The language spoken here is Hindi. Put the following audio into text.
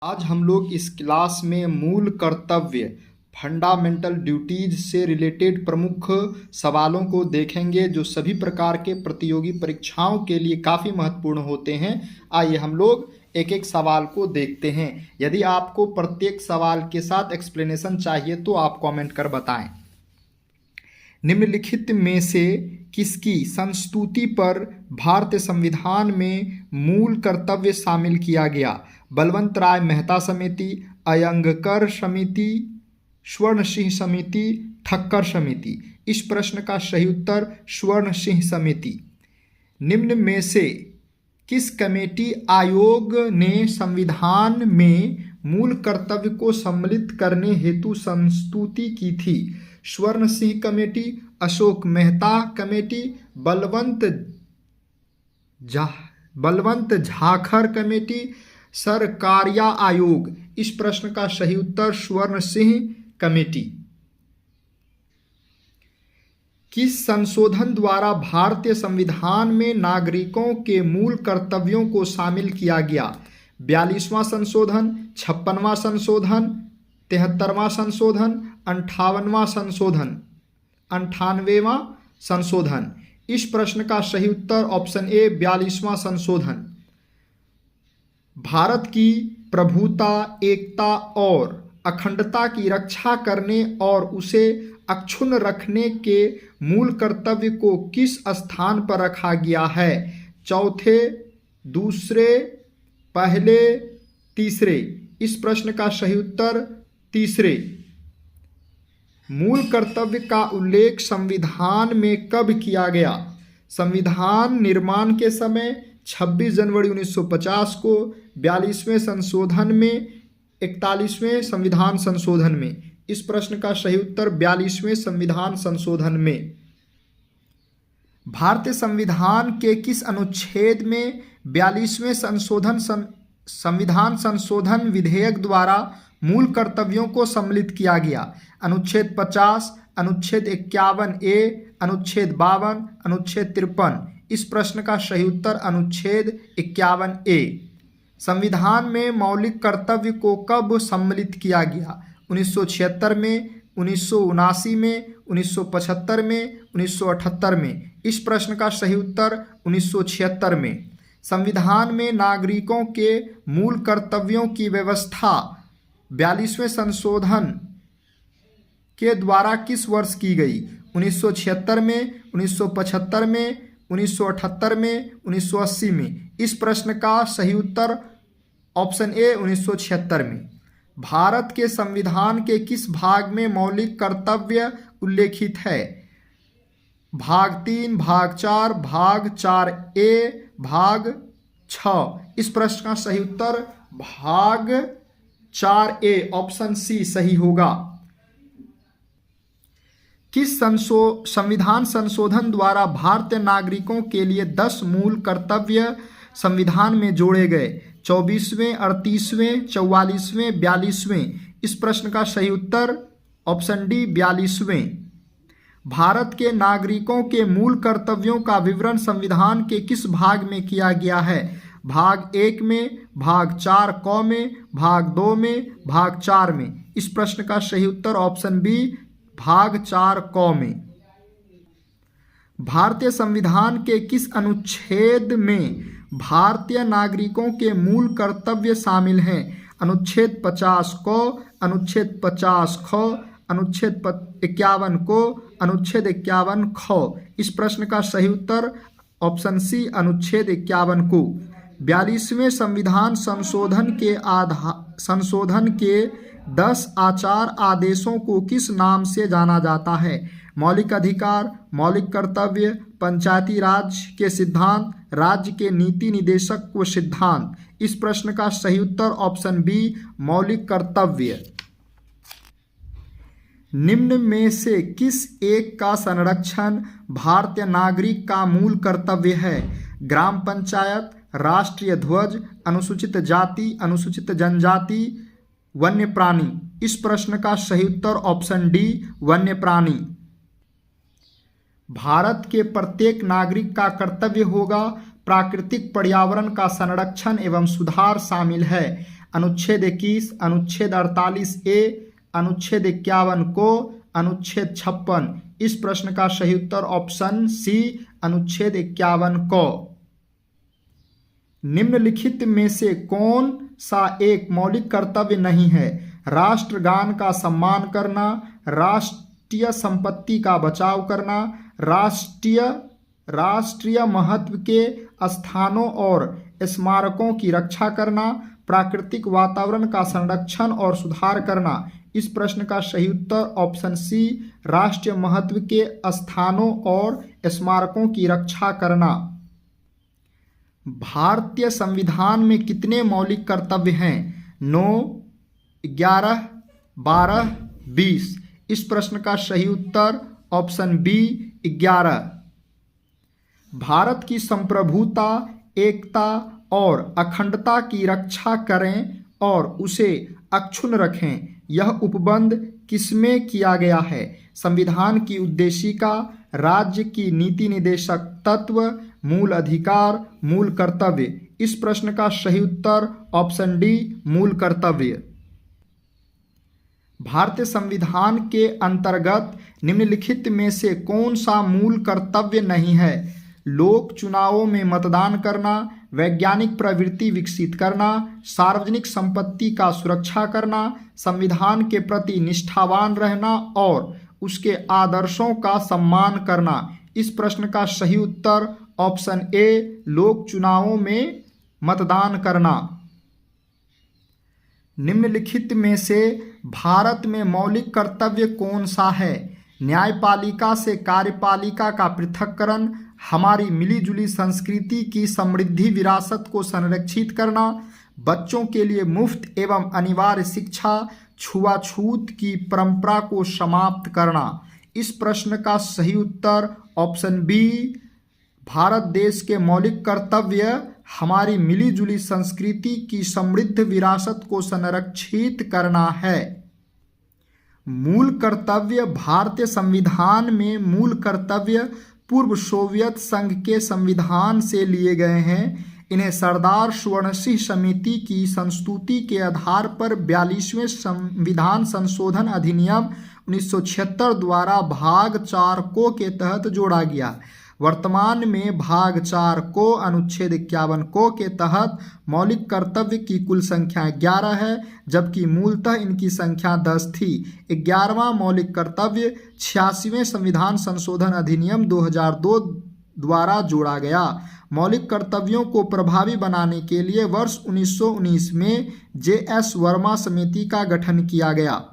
आज हम लोग इस क्लास में मूल कर्तव्य फंडामेंटल ड्यूटीज से रिलेटेड प्रमुख सवालों को देखेंगे जो सभी प्रकार के प्रतियोगी परीक्षाओं के लिए काफ़ी महत्वपूर्ण होते हैं। आइए हम लोग एक एक सवाल को देखते हैं। यदि आपको प्रत्येक सवाल के साथ एक्सप्लेनेशन चाहिए तो आप कमेंट कर बताएं। निम्नलिखित में से किसकी संस्तुति पर भारतीय संविधान में मूल कर्तव्य शामिल किया गया? बलवंत राय मेहता समिति, अयंगकर समिति, स्वर्ण सिंह समिति, ठक्कर समिति। इस प्रश्न का सही उत्तर स्वर्ण सिंह समिति। निम्न में से किस कमेटी आयोग ने संविधान में मूल कर्तव्य को सम्मिलित करने हेतु संस्तुति की थी? Swaran Singh committee, Ashok Mehta committee, Balwant Jakhar committee, Sarkaria आयोग। इस प्रश्न का सही उत्तर स्वर्ण सिंह कमेटी। किस संशोधन द्वारा भारतीय संविधान में नागरिकों के मूल कर्तव्यों को शामिल किया गया? 42वां संशोधन, 56वां संशोधन, 73वां संशोधन, 58वां संशोधन, 98वां संशोधन। इस प्रश्न का सही उत्तर ऑप्शन ए 42वां संशोधन। भारत की प्रभुता, एकता और अखंडता की रक्षा करने और उसे अक्षुण्ण रखने के मूल कर्तव्य को किस स्थान पर रखा गया है? चौथे, दूसरे, पहले, तीसरे। इस प्रश्न का सही उत्तर तीसरे। मूल कर्तव्य का उल्लेख संविधान में कब किया गया? संविधान निर्माण के समय 26 जनवरी 1950 को, 42वें संशोधन में, 41वें संविधान संशोधन में। इस प्रश्न का सही उत्तर 42वें संविधान संशोधन में। भारतीय संविधान के किस अनुच्छेद में 42वें संविधान संशोधन विधेयक द्वारा मूल कर्तव्यों को सम्मिलित किया गया? अनुच्छेद 50, अनुच्छेद 51A, अनुच्छेद 52, अनुच्छेद 53। इस प्रश्न का सही उत्तर अनुच्छेद 51A। संविधान में मौलिक कर्तव्य को कब सम्मिलित किया गया? 1976 में, 1979 में, 1975 में, 1978 में। इस प्रश्न का सही उत्तर 1976 में। संविधान में नागरिकों के मूल कर्तव्यों की व्यवस्था 42वें संशोधन के द्वारा किस वर्ष की गई? 1976 में, 1975 में, 1978 में, 1980 में। इस प्रश्न का सही उत्तर ऑप्शन ए 1976 में। भारत के संविधान के किस भाग में मौलिक कर्तव्य उल्लेखित है? भाग 3, भाग 4, भाग 4A, भाग 6। इस प्रश्न का सही उत्तर भाग 4A ऑप्शन सी सही होगा। किस संविधान संशोधन द्वारा भारतीय नागरिकों के लिए 10 मूल कर्तव्य संविधान में जोड़े गए? 24वें, 38वें, 44वें, 42वें। इस प्रश्न का सही उत्तर ऑप्शन डी 42वें। भारत के नागरिकों के मूल कर्तव्यों का विवरण संविधान के किस भाग में किया गया है? भाग 1 में, भाग 4 क में, भाग 2 में, भाग 4 में। इस प्रश्न का सही उत्तर ऑप्शन बी भाग 4 क में। भारतीय संविधान के किस अनुच्छेद में भारतीय नागरिकों के मूल कर्तव्य शामिल हैं? अनुच्छेद 50 क, अनुच्छेद 50 ख, अनुच्छेद 51 को, अनुच्छेद 51 ख। इस प्रश्न का सही उत्तर ऑप्शन सी अनुच्छेद 51 को। 42वें संविधान संशोधन के 10 आचार आदेशों को किस नाम से जाना जाता है? मौलिक अधिकार, मौलिक कर्तव्य, पंचायती राज के सिद्धांत, राज्य के नीति निदेशक व सिद्धांत। इस प्रश्न का सही उत्तर ऑप्शन बी मौलिक कर्तव्य। निम्न में से किस एक का संरक्षण भारतीय नागरिक का मूल कर्तव्य है? ग्राम पंचायत, राष्ट्रीय ध्वज, अनुसूचित जाति, अनुसूचित जनजाति, वन्य प्राणी। इस प्रश्न का सही उत्तर ऑप्शन डी वन्य प्राणी। भारत के प्रत्येक नागरिक का कर्तव्य होगा प्राकृतिक पर्यावरण का संरक्षण एवं सुधार शामिल है। अनुच्छेद 21, अनुच्छेद 48A, अनुच्छेद 51 को, अनुच्छेद 56। इस प्रश्न का सही उत्तर ऑप्शन सी, अनुच्छेद 51 को। निम्नलिखित में से कौन सा एक मौलिक कर्तव्य नहीं है? राष्ट्रगान का सम्मान करना, राष्ट्रीय संपत्ति का बचाव करना, राष्ट्रीय महत्व के स्थानों और स्मारकों की रक्षा करना, प्राकृतिक वातावरण का संरक्षण और सुधार करना। इस प्रश्न का सही उत्तर ऑप्शन सी, राष्ट्रीय महत्व के स्थानों और स्मारकों की रक्षा करना। भारतीय संविधान में कितने मौलिक कर्तव्य हैं? 9, 11, 12, 20। इस प्रश्न का सही उत्तर ऑप्शन बी, 11। भारत की संप्रभुता, एकता और अखंडता की रक्षा करें और उसे अक्षुण्ण रखें, यह उपबंध किसमें किया गया है? संविधान की उद्देशिका, राज्य की नीति निदेशक तत्व, मूल अधिकार, मूल कर्तव्य। इस प्रश्न का सही उत्तर ऑप्शन डी, मूल कर्तव्य। भारतीय संविधान के अंतर्गत निम्नलिखित में से कौन सा मूल कर्तव्य नहीं है? लोक चुनावों में मतदान करना, वैज्ञानिक प्रवृत्ति विकसित करना, सार्वजनिक संपत्ति का सुरक्षा करना, संविधान के प्रति निष्ठावान रहना और उसके आदर्शों का सम्मान करना। इस प्रश्न का सही उत्तर ऑप्शन ए, लोक चुनावों में मतदान करना। निम्नलिखित में से भारत में मौलिक कर्तव्य कौन सा है? न्यायपालिका से कार्यपालिका का पृथक्करण, हमारी मिलीजुली संस्कृति की समृद्धि विरासत को संरक्षित करना, बच्चों के लिए मुफ्त एवं अनिवार्य शिक्षा, छुआछूत की परंपरा को समाप्त करना। इस प्रश्न का सही उत्तर ऑप्शन बी, भारत देश के मौलिक कर्तव्य हमारी मिलीजुली संस्कृति की समृद्ध विरासत को संरक्षित करना है। मूल कर्तव्य। भारतीय संविधान में मूल कर्तव्य पूर्व सोवियत संघ के संविधान से लिए गए हैं। इन्हें सरदार सुवर्ण सिंह समिति की संस्तुति के आधार पर 42वें संविधान संशोधन अधिनियम 1976 द्वारा भाग 4 को के तहत जोड़ा गया। वर्तमान में भाग 4 को अनुच्छेद 51 को के तहत मौलिक कर्तव्य की कुल संख्या 11 है, जबकि मूलतः इनकी संख्या 10 थी। 11वां मौलिक कर्तव्य 86वें संविधान संशोधन अधिनियम 2002 द्वारा जोड़ा गया। मौलिक कर्तव्यों को प्रभावी बनाने के लिए वर्ष 1919 में J.S. वर्मा समिति का गठन किया गया।